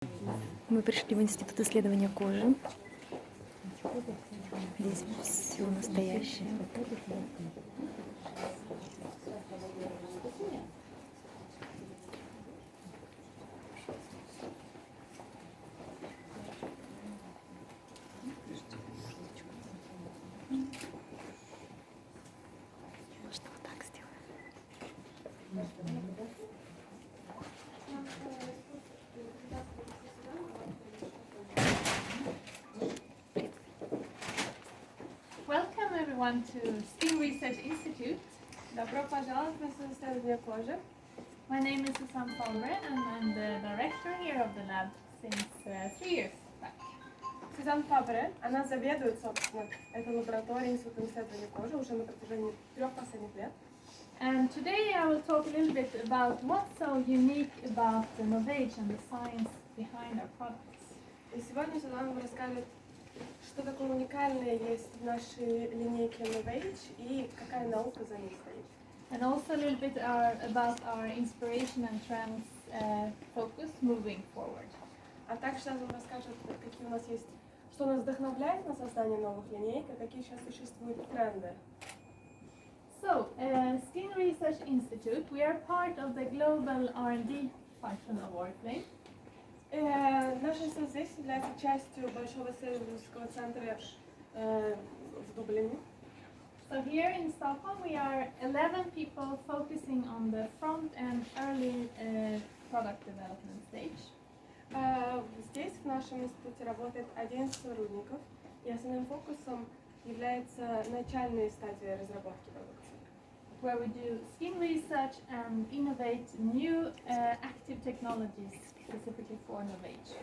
Мы пришли в Институт исследования кожи. Здесь все настоящее. Можно вот так сделать. Welcome everyone to Skin Research Institute. Добро пожаловать в Институт исследования кожи. My name is Susanne Palmer and I'm the director here of the lab since 3 years back. Сюзан Фабре, она заведует, собственно, этой лабораторией Института исследования кожи уже на протяжении 3 последних лет. And today I will talk a little bit about what's so unique about the Novage and the science behind our products. И сегодня Сюзан вам расскажет, что такое уникальное есть в нашей линейке Novage и какая наука за ней стоит. And also a little bit about our inspiration and trends focus moving forward. А также Сюзан вам расскажет, какие у нас есть, что нас вдохновляет на создание новых линеек, и какие сейчас существуют тренды. So, Skin Research Institute, we are part of the global R&D function of Oriflame. Наш институт здесь является частью большого исследовательского центра в Дублине. So here in Stockholm we are 11 people focusing on the front and early product development stage. Здесь в нашем институте работает 11 сотрудников, и основным фокусом является начальная стадия разработки продукции. Where we do skin research and innovate new active technologies specifically for Novage.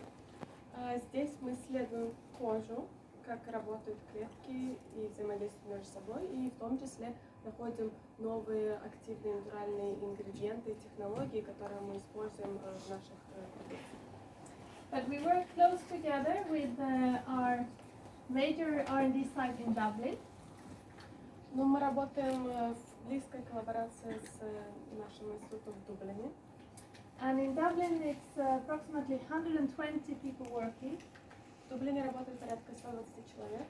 Здесь мы исследуем кожу, как работают клетки и взаимодействуют между собой, и в том числе находим новые активные натуральные ингредиенты и технологии, которые мы используем в наших продуктах. But we work close together with our major R&D site in Dublin. Но мы работаем в близкой коллаборации с нашим институтом в Дублине. And in Dublin it's approximately 120 people working. В Дублине работает порядка 120 человек.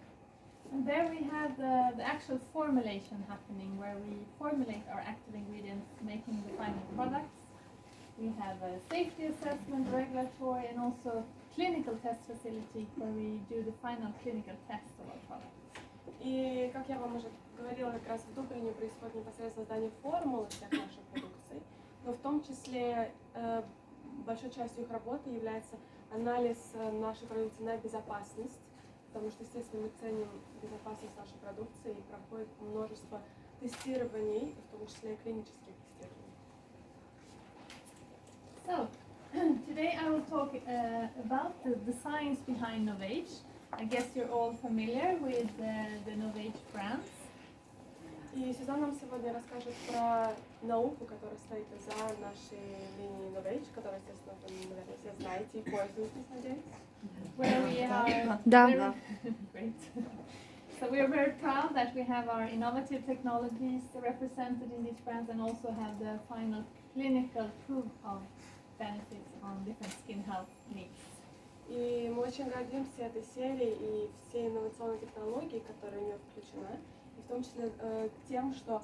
And there we have the actual formulation happening, where we formulate our active ingredients, making the final products. We have a safety assessment, regulatory, and also clinical test facility, where we do the final clinical test of our products. И, как я вам уже говорила, как раз в Дублине происходит непосредственно создание формулы всех наших продукций, но в том числе большой частью их работы является анализ нашей продукции на безопасность, потому что, естественно, мы ценим безопасность нашей продукции и проходит множество тестирований, в том числе и клинических тестирований. So, today I will talk about the science behind Novage. I guess you're all familiar with the Novage brands. И Сюзан нам сегодня расскажет про науку, которая стоит за нашей линией Novage, которую, естественно, вы, наверное, все знаете и пользуетесь, надеюсь. Where we are Да. Great. So we are very proud that we have our innovative technologies represented in these brands and also have the final clinical proof of benefits on different skin health needs. И мы очень гордимся этой серией и всей инновационной технологией, которая в нее включена, и в том числе тем, что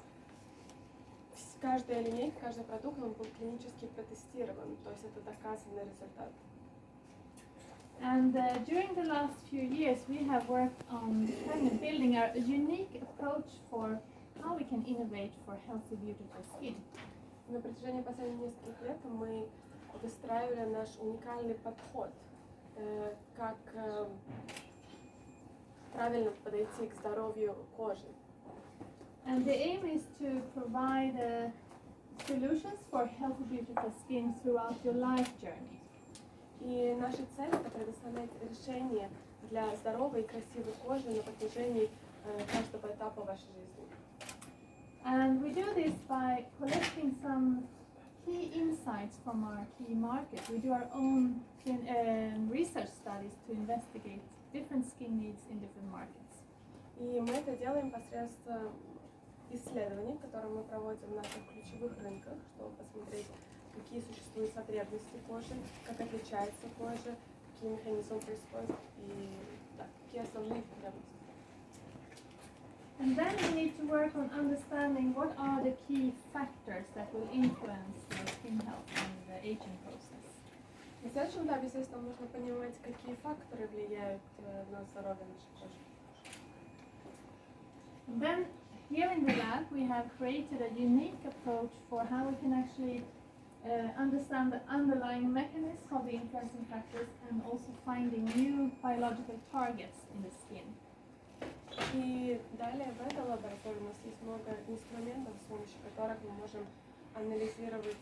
каждая линейка, каждый продукт, он был клинически протестирован, то есть это доказанный результат. And during the last few years we have worked on kind of building a unique approach for how we can innovate for healthy, beautiful skin. На протяжении последних нескольких лет мы выстраивали наш уникальный подход, как правильно подойти к здоровью кожи. And the aim is to provide solutions for healthy, beautiful skin throughout your life journey. И наша цель — это предоставлять решения для здоровой и красивой кожи на протяжении каждого этапа вашей жизни. And we do this by collecting some key insights from our key market. We do our own research studies to investigate different skin needs in different markets. И мы это делаем посредством исследований, которые мы проводим в наших ключевых рынках, чтобы посмотреть, какие существуют потребности кожи, как отличается кожа, какие механизмы происходят и да, какие основные потребности. And then we need to work on understanding what are the key factors that will influence the skin health and the aging process. На следующем этапе, естественно, нужно понимать, какие факторы влияют на здоровье нашей кожи. And then here in the lab we have created a unique approach for how we can actually understand the underlying mechanisms of the influencing factors and also finding new biological targets in the skin. И далее в этой лаборатории у нас есть много инструментов, с помощью которых мы можем анализировать,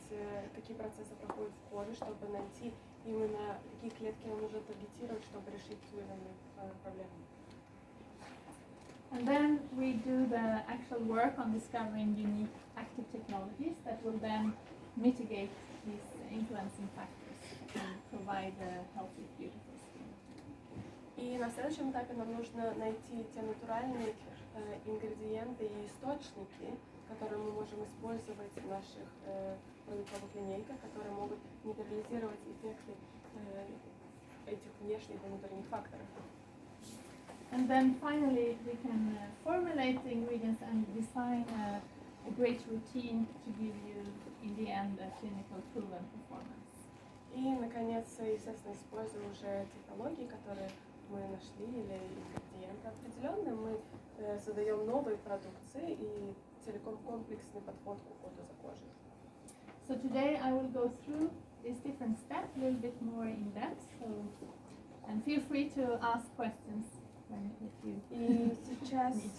какие процессы проходят в коже, чтобы найти именно какие клетки нам нужно таргетировать, чтобы решить ту или иную проблему. And then we do the actual work on discovering unique active technologies that will then mitigate these influencing factors and provide a healthy, beautiful skin. И на следующем этапе нам нужно найти те натуральные ингредиенты и источники, которые мы можем использовать в наших продуктовых линейках, которые могут нейтрализировать эффекты этих внешних и внутренних факторов. And then finally we can formulate the ingredients and design a great routine to give you in the end a clinical proven performance. И, наконец, естественно, используя уже технологии, которые мы нашли, или ингредиенты определенные, мы создаем новые продукции и целиком комплексный подход к уходу за кожей. So today I will go through these different steps a little bit more in depth. So, and feel free to ask questions if you И сейчас need.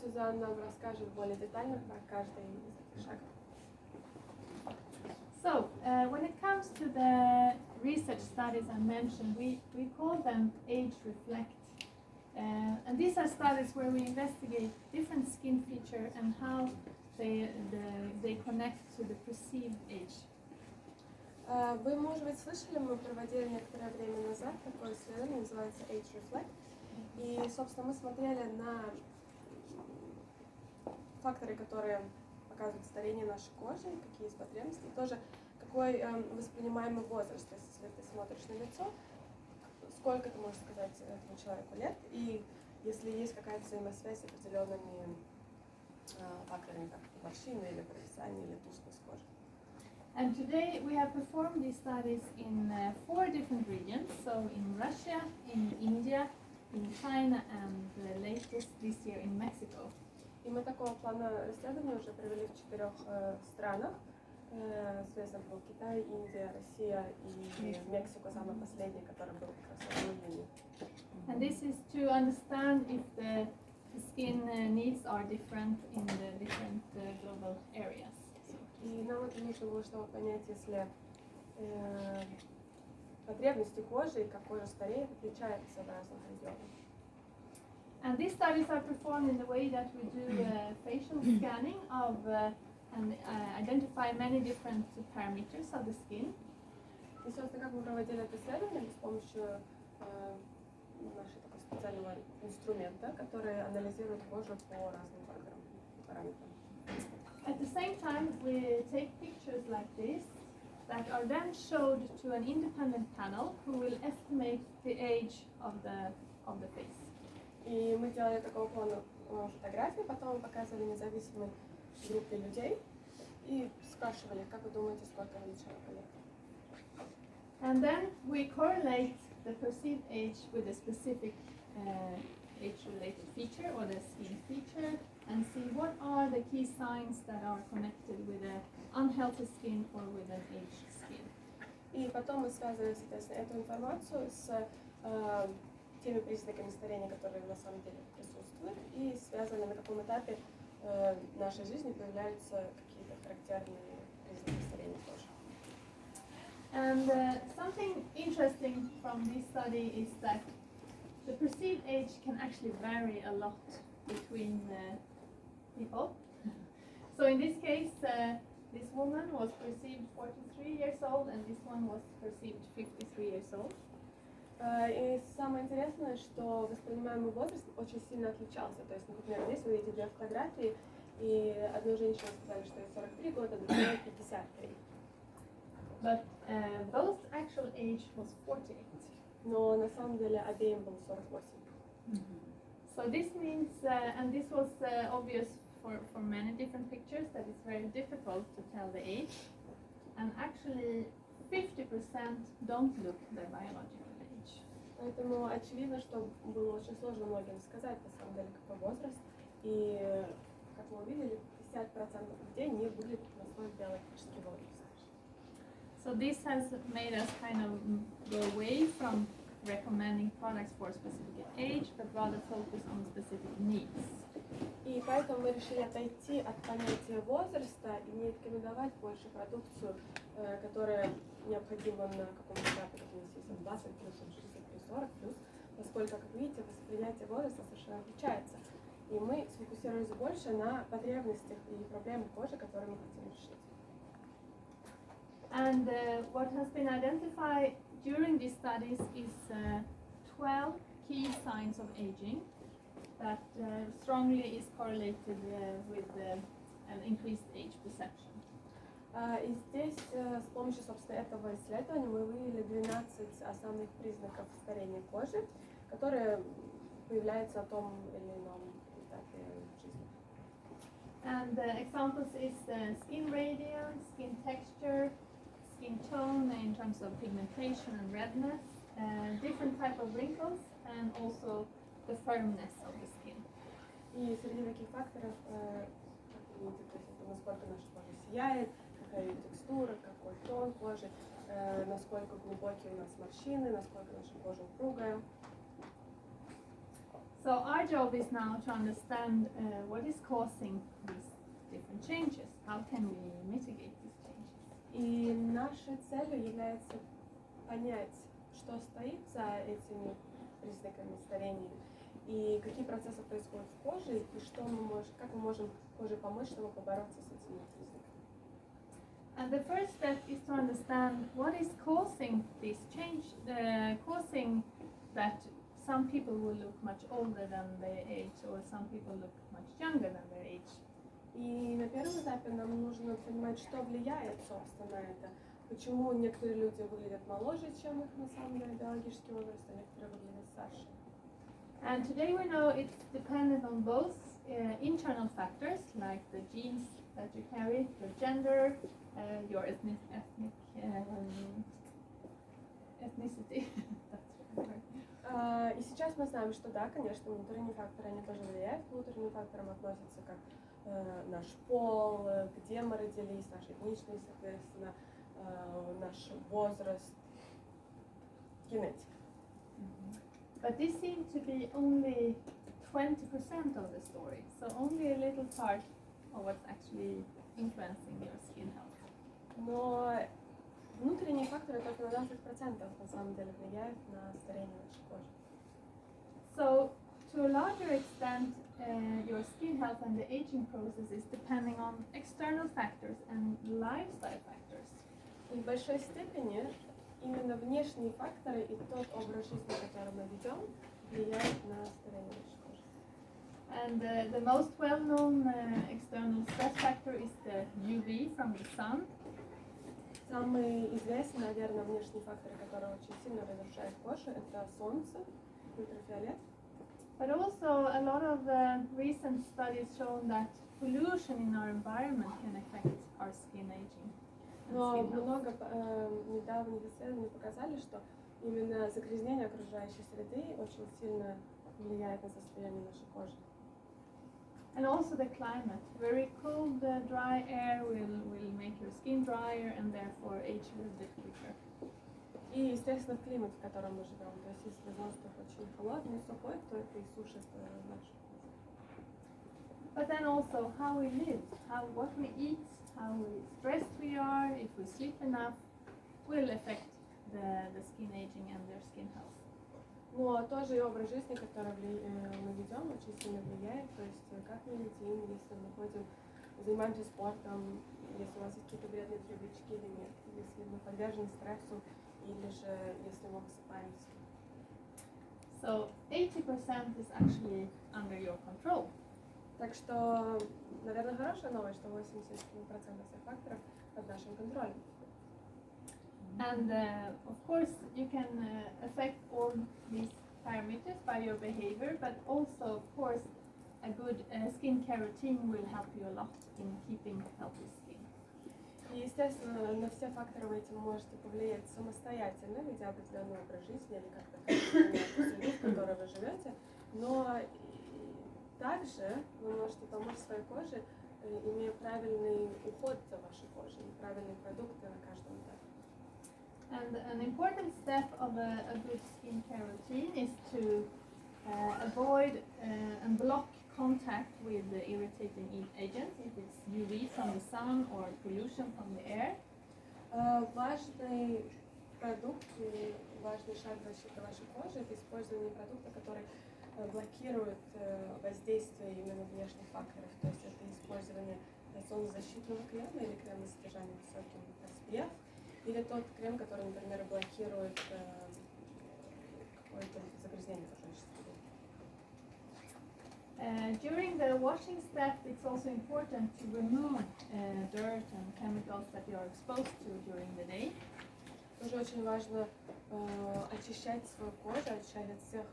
Сюзанна нам расскажет более детально про каждый из этих шагов. So, when it comes to the research studies I mentioned, we call them age reflect. And these are studies where we investigate different skin features and how they connect to the perceived age. Вы, может быть, слышали, мы проводили некоторое время назад такое исследование, называется Age Reflect. И, собственно, мы смотрели на факторы, которые показывают старение нашей кожи, какие есть потребности, и тоже какой воспринимаемый возраст. То есть, если ты смотришь на лицо, сколько ты можешь сказать этому человеку лет, и если есть какая-то взаимосвязь с определенными факторами, как морщины или провисание, или тусклость кожи. And today we have performed these studies in 4 different regions, so in Russia, in India, in China, and latest this year in Mexico. И мы такого плана исследования уже провели в 4 странах. Соответственно, был Китай, Индия, Россия и Мексика, самый последний, который был как раз в июне. And this is to understand if the skin needs are different in the different global areas. И нам это нужно было, чтобы понять, если потребности кожи и как кожа стареет, отличаются в разных регионах. And these studies are performed in the way that we do facial scanning of and identify many different parameters of the skin. И, собственно, как мы проводили это исследование с помощью нашего такого специального инструмента, который анализирует кожу по разным факторам и параметрам. At the same time, we take pictures like this that are then showed to an independent panel who will estimate the age of the face. И мы делали такого плана фотографии, потом мы показывали независимой группе людей и спрашивали, как вы думаете, сколько человеку лет. And then we correlate the perceived age with a specific age-related feature or the skin feature and see what are the key signs that are connected with an unhealthy skin or with an aged skin. И потом мы связывали, соответственно, эту информацию с теми признаками старения, которые на самом деле присутствуют, и связывали, на каком этапе нашей жизни появляются какие-то характерные признаки старения кожи. And something interesting from this study is that the perceived age can actually vary a lot between people. So in this case, this woman was perceived 43 years old and this one was perceived 53 years old. И самое интересное, что воспринимаемый возраст очень сильно отличался. То есть, например, здесь вы видите две фотографии, и одной женщине сказали, что ей 43 года, другой 53. But both actual age was 48. Но на самом деле обеим было 48. So this means, and this was obvious for many different pictures, that it's very difficult to tell the age. And actually 50% don't look their biological age. Поэтому очевидно, что было очень сложно многим сказать, на самом деле, какой возраст. И, как мы увидели, 50% людей не выглядят на свой биологический возраст. So this has made us kind of go away from recommending products for a specific age, but rather focus on specific needs. И поэтому мы решили отойти от понятия возраста и не рекомендовать больше продукцию, которая необходима на каком-то этапе, как у нас есть 20 плюс, 60 плюс, 40 плюс, поскольку, как видите, восприятие возраста совершенно отличается. И мы сфокусировались больше на потребностях и проблемах кожи, которые мы хотим решить. And what has been identified during these studies is 12 key signs of aging that strongly is correlated with an increased age perception. И здесь с помощью, собственно, этого исследования мы выявили 12 основных признаков старения кожи, которые появляются на том или ином этапе жизни. And examples is skin radiance, skin texture, skin tone in terms of pigmentation and redness, different type of wrinkles, and also the firmness of the skin. И среди таких факторов, как вы видите, то есть это насколько наша кожа сияет, какая ее текстура, какой тон кожи, насколько глубокие у нас морщины, насколько наша кожа упругая. So our job is now to understand what is causing these different changes. How can we mitigate these changes? И нашей целью является понять, что стоит за этими признаками старения, и какие процессы происходят в коже, и что мы можем, как мы можем коже помочь, чтобы побороться с этими признаками. And the first step is to understand what is causing this change, causing that some people will look much older than their age, or some people look much younger than their age. И на первом этапе нам нужно понимать, что влияет, собственно, на это. Почему некоторые люди выглядят моложе, чем их на самом деле биологический возраст, а некоторые выглядят старше. And today we know it's dependent on both internal factors like the genes that you carry, your gender, your ethnicity. That's right. И сейчас мы знаем, что да, конечно, внутренние факторы, они тоже влияют. К внутренним факторам относятся как наш пол, где мы родились, наша этничность, соответственно, наш возраст, генетика. But this seems to be only 20% of the story, so only a little part of what's actually influencing your skin health. Но внутренние факторы только на 20% на самом деле влияют на старение нашей кожи. So, to a larger extent, your skin health and the aging process is depending on external factors and lifestyle factors. И в большой степени именно внешние факторы и тот образ жизни, который мы ведем, влияют на старение нашей кожи. And the most well-known external stress factor is the UV from the sun. Самый известный, наверное, внешний фактор, который очень сильно разрушает кожу, это солнце, ультрафиолет. But also a lot of recent studies shown that pollution in our environment can affect our skin aging. Но много недавних исследований показали, что именно загрязнение окружающей среды очень сильно влияет на состояние нашей кожи. And also the climate. Very cold, dry air will make your skin drier and therefore age a little bit quicker. И, естественно, климат, в котором мы живем. То есть, если воздух очень холодный, сухой, то это и сушит нашу кожу. But then also how we live, what we eat, how stressed we are, if we sleep enough, will affect the skin aging and their skin health. Но тоже и образ жизни, который мы ведем, очень сильно влияет. То есть, как мы едим, если мы занимаемся спортом, если у нас есть какие-то вредные привычки или нет, если мы подвержены стрессу, или же если мы высыпаемся. So 80% is actually under your control. Так что, наверное, хорошая новость, что 80% всех факторов под нашим контролем. And of course, you can affect all these parameters by your behavior, but also, of course, a good skincare routine will help you a lot in keeping healthy skin. И, естественно, на все факторы вы этим можете повлиять самостоятельно, ведя определенный образ жизни или как-то среду, в которой вы живете, но также вы можете помочь своей коже, имея правильный уход за вашей кожей, правильные продукты на каждом этапе. And an important step of a good skincare routine is to avoid and block contact with the irritating agents, if it's UV from the sun or pollution from the air. Важный продукт и важный шаг защиты вашей кожи — это использование продукта, который блокирует воздействие именно внешних факторов. То есть это использование солнцезащитного крема или крема с содержанием высоким SPF, или тот крем, который, например, блокирует какое-то загрязнение окружающей среды. During the washing step, it's also important to remove dirt and chemicals that you are exposed to during the day. Тоже очень важно очищать свою кожу, очищать от всех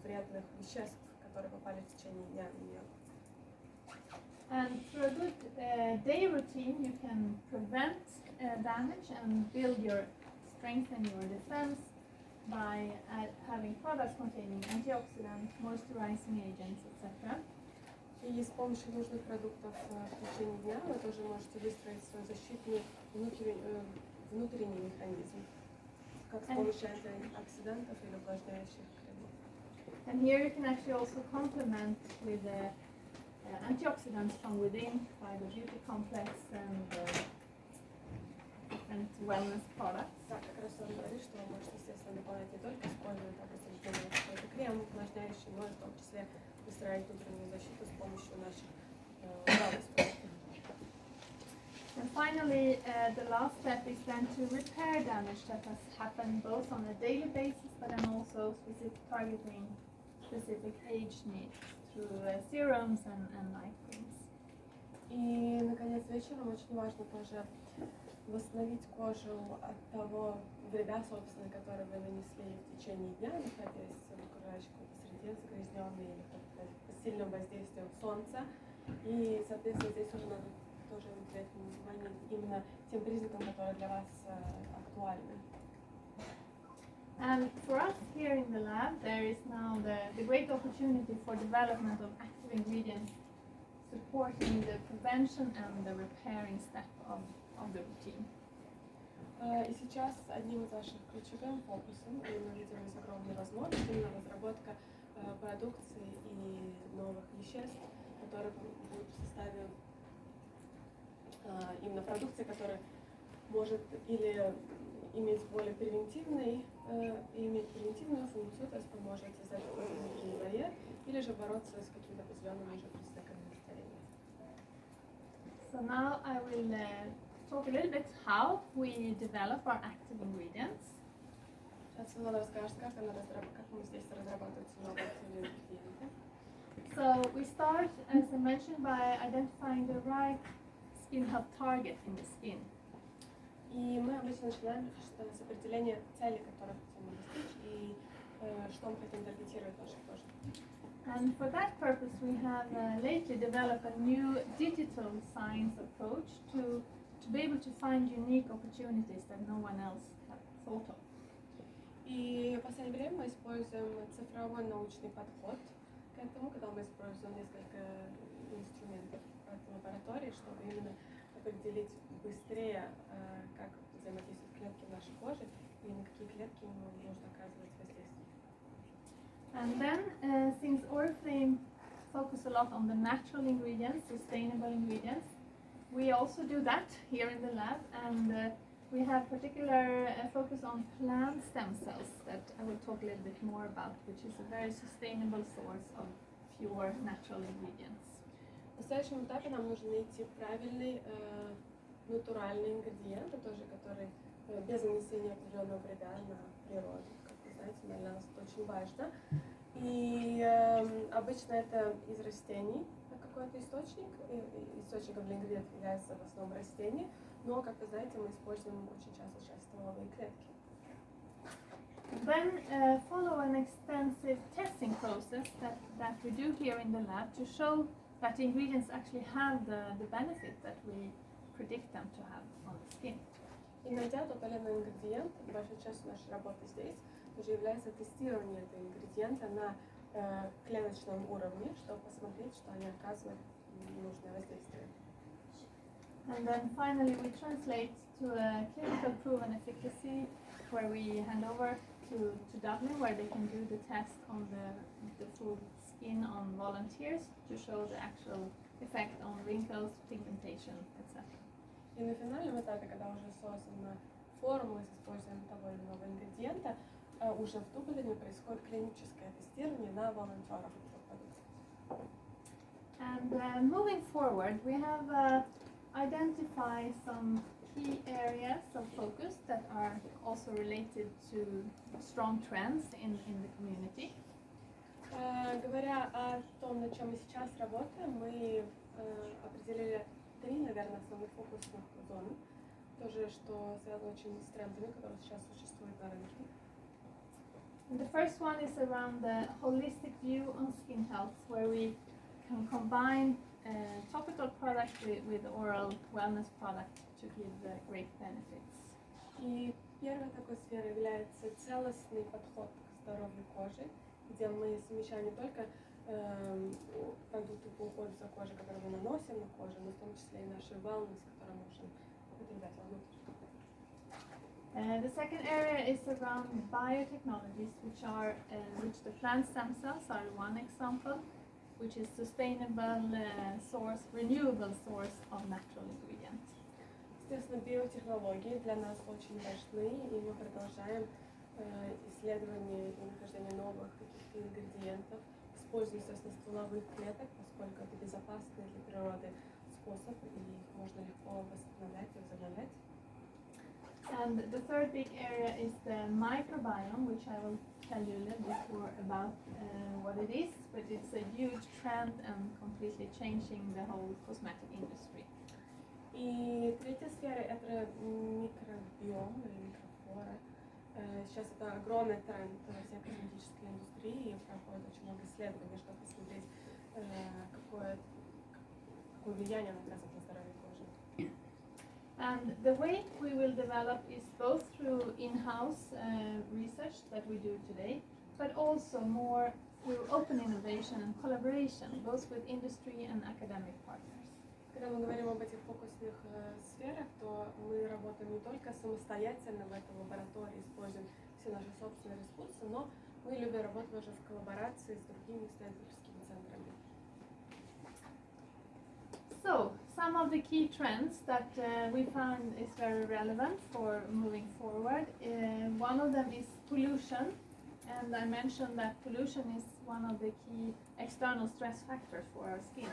вредных веществ, которые попали в течение дня в нее. And through a good day routine, you can prevent damage and build your strength and your defense by having products containing antioxidants, moisturizing agents, etc. И с помощью нужных продуктов в течение дня вы тоже можете выстроить свой защитный внутренний механизм, как с помощью антиоксидантов или увлажняющих кремов. And here you can actually also complement with antioxidants from within by the beauty complex and different wellness products. Да, как раз он говорит, что вы можете, естественно, дополнять не только использовать какой-то крем увлажняющий, но и в том числе выстраивать внутреннюю защиту с помощью наших продуктов. And finally, the last step is then to repair damage that has happened both on a daily basis, but then also targeting specific age needs through serums and night creams. И, наконец, вечером очень важно тоже восстановить кожу от того вреда, собственно, который вы нанесли в течение дня, находясь в окружающей среде, загрязненной или под сильным воздействием солнца. И, соответственно, здесь уже надо тоже уделять внимание именно тем признакам, которые для вас актуальны. And for us here in the lab, there is now the great opportunity for development of active ingredients supporting the prevention and the repairing step of the routine. И сейчас одним из наших ключевых фокусов, и мы видим здесь огромные возможности, именно разработка продукции и новых веществ, которые будут в составе именно продукции, которая может или иметь более превентивную функцию, то есть поможет создать внутренний барьер, или же бороться с какими-то определенными уже признаками старения. So now I will talk a little bit how we develop our active ingredients. Сейчас Илона расскажет, как мы здесь разрабатываем новые активные ингредиенты. So we start, as I mentioned, by identifying the right skin health target in the skin. И мы обычно начинаем с определения цели, которую хотим достичь, и что мы хотим таргетировать нашу кожу. And for that purpose, we have lately developed a new digital science approach to be able to find unique opportunities that no one else had thought of. И в последнее время мы используем цифровой научный подход к этому, когда мы используем несколько инструментов в лаборатории, чтобы именно определить быстрее, как взаимодействуют клетки нашей кожи и на какие клетки нужно оказывать воздействие. And then, since Oriflame focus a lot on the natural ingredients, sustainable ingredients, we also do that here in the lab, and we have particular focus on plant stem cells that I will talk a little bit more about, which is a very sustainable source of pure natural ingredients. На следующем этапе нам нужно найти правильный натуральный ингредиент, тоже который без нанесения определенного вреда на природу. Как вы знаете, для нас это очень важно. И обычно это из растений какой-то источник. Источником для ингредиентов является в основном растения. Но, как вы знаете, мы используем очень часто сейчас стволовые клетки. Then follow an extensive testing process that we do here in the lab to show that the ingredients actually have the benefit that we predict them to have on the skin. И найдя тот или иной ингредиент, большая часть нашей работы здесь уже является тестирование этого ингредиента на клеточном уровне, чтобы посмотреть, что они оказывают нужное воздействие. And then finally we translate to a clinical proven efficacy where we hand over to Dublin where they can do the test on the full skin on volunteers to show the actual effect on wrinkles, pigmentation, etc. И на финальном этапе, когда уже создана формула с использованием того или иного ингредиента, уже в Дублине происходит клиническое тестирование на волонтерах этого продукта. And moving forward, we have identified some key areas of focus that are also related to strong trends in the community. Говоря о том, над чем мы сейчас работаем, мы определили 3, наверное, основных фокусных зоны. Тоже, что связано очень с трендами, которые сейчас существуют на рынке. The first one is around the holistic view on skin health, where we can combine topical products with oral wellness products to give great benefits. И первой такой сферой является целостный подход к здоровью кожи, где мы совмещаем не только продукты по уходу за кожей, которые мы наносим на кожу, но в том числе и наши wellness, которые можем употреблять вовнутрь. The second area is around biotechnologies, which the plant stem cells are one example, which is sustainable renewable source of natural ingredients. Естественно, биотехнологии для нас очень важны, и мы продолжаем исследование и нахождение новых каких-то ингредиентов, используя, естественно, стволовых клеток, поскольку это безопасный для природы способ, и их можно легко восстановлять и возобновлять. And the third big area is the microbiome, which I will tell you a little bit more about what it is, but it's a huge trend and completely changing the whole cosmetic industry. И третья сфера – это микробиом или микрофлора. Сейчас это огромный тренд всей косметической индустрии, и проходит очень много исследований, чтобы посмотреть, какое влияние она оказывает на здоровье кожи. And the way we will develop is both through in-house research that we do today, but also more through open innovation and collaboration, both with industry and academic partners. Когда мы говорим об этих фокусных сферах, то мы работаем не только самостоятельно в этой лаборатории, используем все наши собственные ресурсы, но мы любим работать уже в коллаборации с другими исследовательскими центрами. So, some of the key trends that we found is very relevant for moving forward. One of them is pollution, and I mentioned that pollution is one of the key external stress factors for our skin.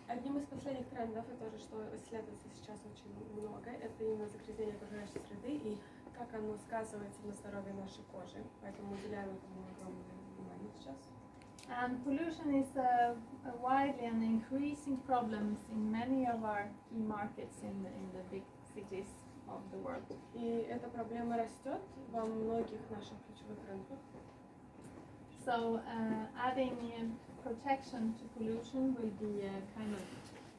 Одним из последних трендов, и тоже, что исследуется сейчас очень много, это именно загрязнение окружающей среды и как оно сказывается на здоровье нашей кожи. Поэтому уделяем этому огромное внимание сейчас. And pollution is a widely and increasing problem in many of our key markets in the big cities of the world. И эта проблема растет во многих наших ключевых рынках. So adding protection to pollution will be a kind of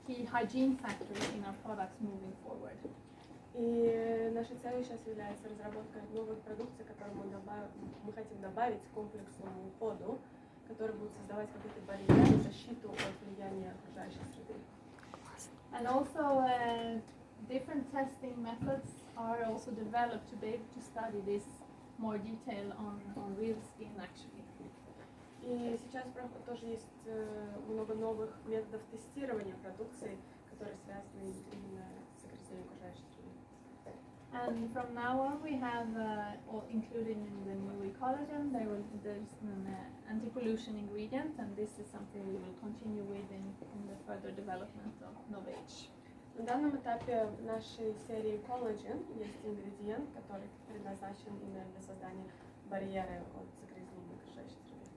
key hygiene factor in our products moving forward. И нашей целью сейчас является разработка новой продукции, которую мы хотим добавить к комплексному уходу, который будет создавать какой-то барьер и защиту от влияния окружающей среды. And also different testing methods are also developed to be able to study this more detail on real skin actually. И сейчас тоже есть много новых методов тестирования продукции, которые связаны именно с загрязнением окружающей среды. And from now on we have included in the new collagen there's an anti-pollution ingredient, and this is something we will continue with in the further development of Novage. На данном этапе в нашей серии Collagen есть ингредиент, который предназначен именно для создания барьера от загрязнения окружающей среды.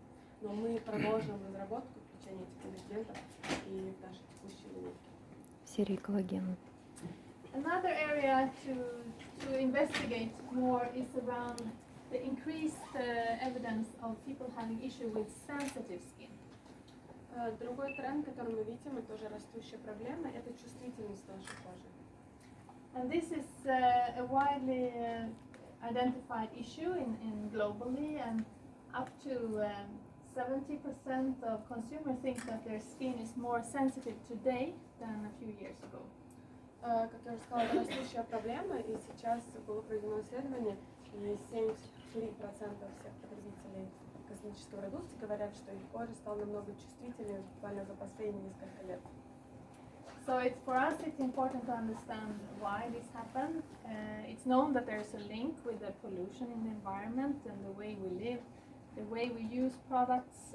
Но мы продолжим разработку включения этих ингредиентов и в наши текущие линейки. серии коллагена. Another area to investigate more is around the increased evidence of people having issue with sensitive skin. Другой тренд, который мы видим, и тоже растущая проблема, это чувствительность нашей кожи. And this is a widely identified issue in globally, and up to 70% of consumers think that their skin is more sensitive today than a few years ago. Как я уже сказала, это растущая проблема, и сейчас было проведено исследование, и 73% всех потребителей косметической продукции говорят, что их кожа стала намного чувствительнее буквально за последние несколько лет. So for us it's important to understand why this happened. It's known that there's a link with the pollution in the environment and the way we live, the way we use products,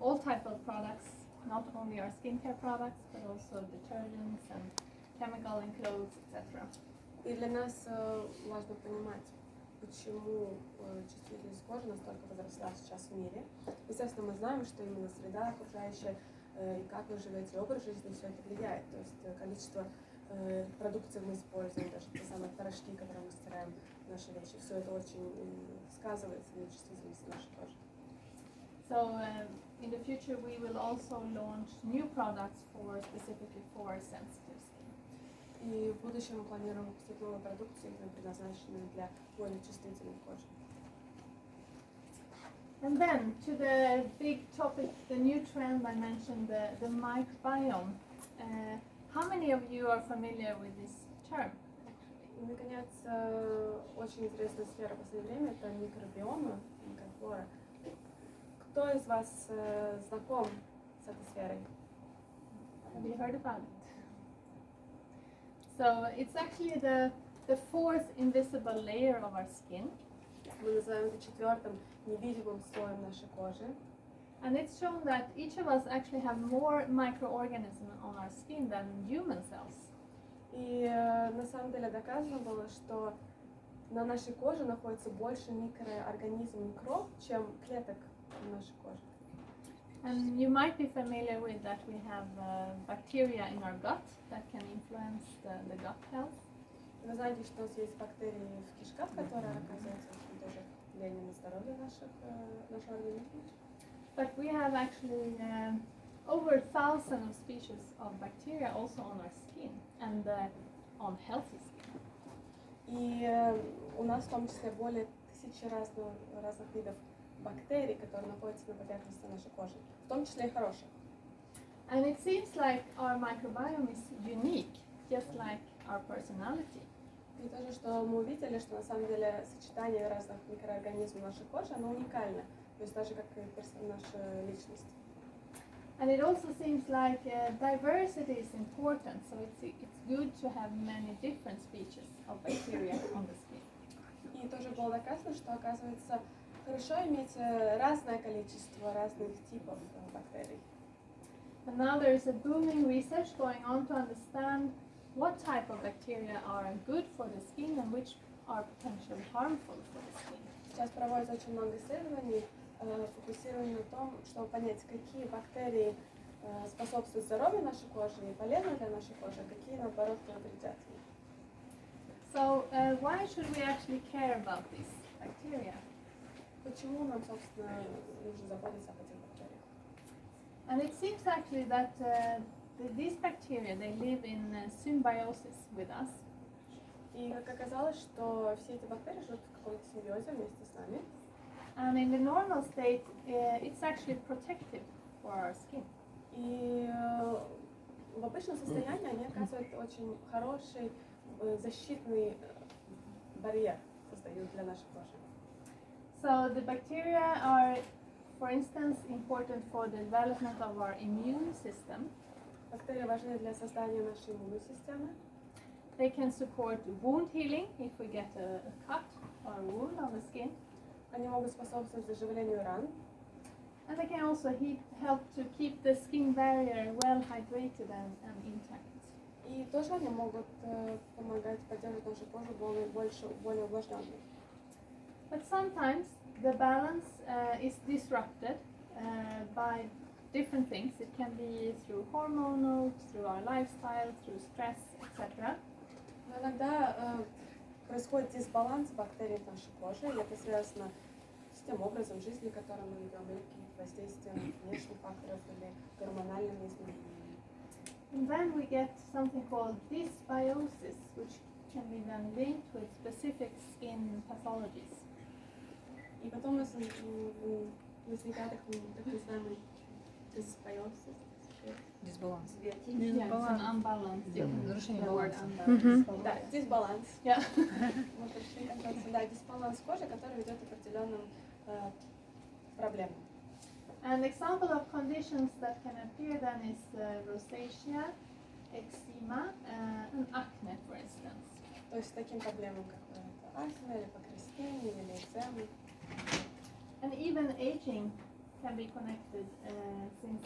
all type of products, not only our skincare products, but also detergents and chemical in clothes, etc. И для нас важно понимать, почему чувствительность кожи настолько возросла сейчас в мире. Естественно, мы знаем, что именно среда окружающая и как вы живете, образ жизни, все это влияет. То есть количество продукции мы используем, даже те самые порошки, которые мы стираем наши вещи, все это очень сказывается на чувствительности нашей кожи. So in the future we will also launch new products specifically for sensitive skin. И в будущем мы планируем выпустить новые продукции, предназначенные для более чувствительной кожи. And then to the big topic, the new trend I mentioned, the microbiome. How many of you are familiar with this term? И, наконец, очень интересная сфера в последнее время – это микробиомы, микрофлора. Кто из вас знаком с этой сферой? Have you heard about it? So it's actually the fourth invisible layer of our skin. Мы называем это четвертым невидимым слоем нашей кожи. And it's shown that each of us actually have more microorganisms on our skin than human cells. И на самом деле доказано было, что на нашей коже находится больше микроорганизмов, микроб, чем клеток на нашей коже. And you might be familiar with that we have bacteria in our gut that can influence the gut health. Вы знаете, что у нас есть бактерии в кишках, которые оказывают очень тоже влияние на здоровье нашего организма. But we have actually over 1,000 of species of bacteria also on our skin and on healthy skin. И у нас в том числе более 1000 разных видов бактерий, которые находятся на поверхности нашей кожи, в том числе и хороших. And it seems like our microbiome is unique, just like our personality. И тоже, что мы увидели, что на самом деле сочетание разных микроорганизмов нашей кожи, оно уникально, то есть даже как и наша личность. And it also seems like diversity is important, so it's good to have many different species of bacteria on the skin. И тоже было доказано, что оказывается хорошо иметь разное количество разных типов бактерий. And now there is a booming research going on to understand what type of bacteria are good for the skin and which are potentially harmful for the skin. Сейчас проводится очень много исследований, фокусировано на том, чтобы понять, какие бактерии способствуют здоровью нашей кожи и полезны для нашей кожи, а какие, наоборот, вредят ей. So why should we actually care about these bacteria? Почему нам, собственно, нужно заботиться об этих бактериях? And it seems actually that these bacteria, they live in symbiosis with us. И как оказалось, что все эти бактерии живут в каком-то симбиозе вместе с нами. And in the normal state, it's actually protective for our skin. И в обычном состоянии они оказывают очень хороший защитный барьер, создают для нашей кожи. So the bacteria are, for instance, important for the development of our immune system. Бактерии важны для создания нашей иммунной системы. They can support wound healing if we get a cut or a wound on the skin. Они могут способствовать заживлению ран. And they can also help to keep the skin barrier well hydrated and intact. И тоже они могут помогать поддерживать нашу кожу более увлажненной. But sometimes the balance is disrupted by different things. It can be through hormonal, through our lifestyle, through stress, etc. Но иногда происходит дисбаланс бактерий в нашей коже, и это связано с тем образом жизни, который мы ведем, или каким-то воздействием внешних факторов или гормональными изменениями. And then we get something called dysbiosis, which can be then linked with specific skin pathologies. И потом у нас возникает так называемый dysbiosis. Дисбаланс. Yeah, it's an unbalance. Нарушение The word баланса. unbalance. Да, дисбаланс. Yeah. Мы пришли к концепции, да, дисбаланс кожи, который ведет к определенным проблемам. An example of conditions that can appear then is rosacea, eczema, and acne, for instance. То есть таким проблемам, как акне, или покраснение, или экзема. And even aging can be connected since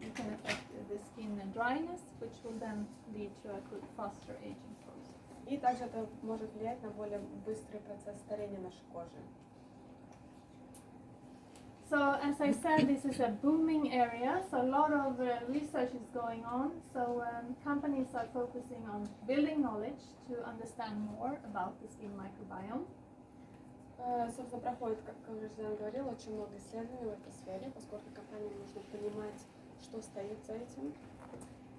it can affect the skin dryness, which will then lead to a faster aging process. И также это может влиять на более быстрый процесс старения нашей кожи. So, as I said, this is a booming area, so a lot of research is going on. So, companies are focusing on building knowledge to understand more about the skin microbiome. Собственно, проходит, как уже Жанна говорила, очень много исследований в этой сфере, поскольку компаниям нужно понимать, что стоит за этим.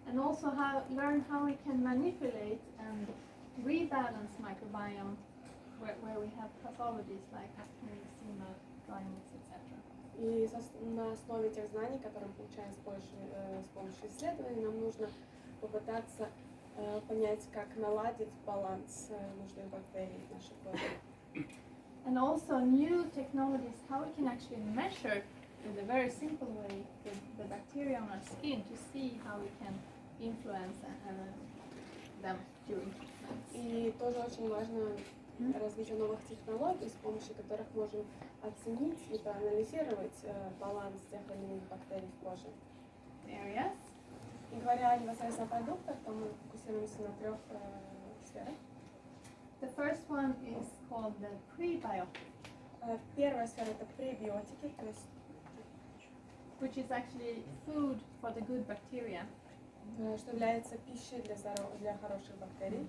And also learn how we can manipulate and rebalance microbiome where we have pathologies like acne, eczema, dryness, etc. И на основе тех знаний, которые мы получаем с помощью исследований, нам нужно попытаться понять, как наладить баланс нужных бактерий в нашей коже. And also new technologies, how we can actually measure with a very simple way the bacteria on our skin to see how we can influence them during treatments. И тоже очень важно развитие новых технологий, с помощью которых можем оценить и проанализировать баланс тех или иных бактерий в коже. Areas. И говоря непосредственно о продуктах, то мы фокусируемся на 3 сферах. The first one is called the prebiotic, Первая сфера — это пребиотики, то есть which is actually food for the good bacteria. что является пищей для хороших бактерий.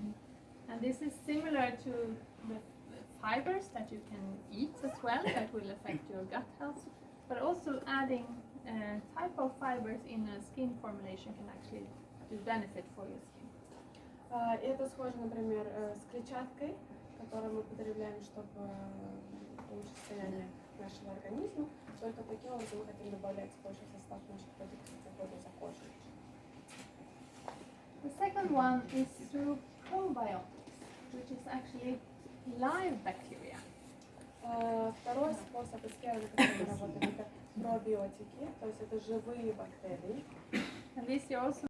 And this is similar to the fibers that you can eat as well, that will affect your gut health. But also adding type of fibers in a skin formulation can actually do benefit for your skin. И это схоже, например, с клетчаткой, которую мы потребляем, чтобы улучшить состояние нашего организма. Только таким образом мы хотим добавлять больше в состав наших продуктов в уходе за кожей. The second one is through probiotics, which is actually live bacteria. Второй способ, сфера, на которой мы работаем, это пробиотики, то есть это живые бактерии. And this you also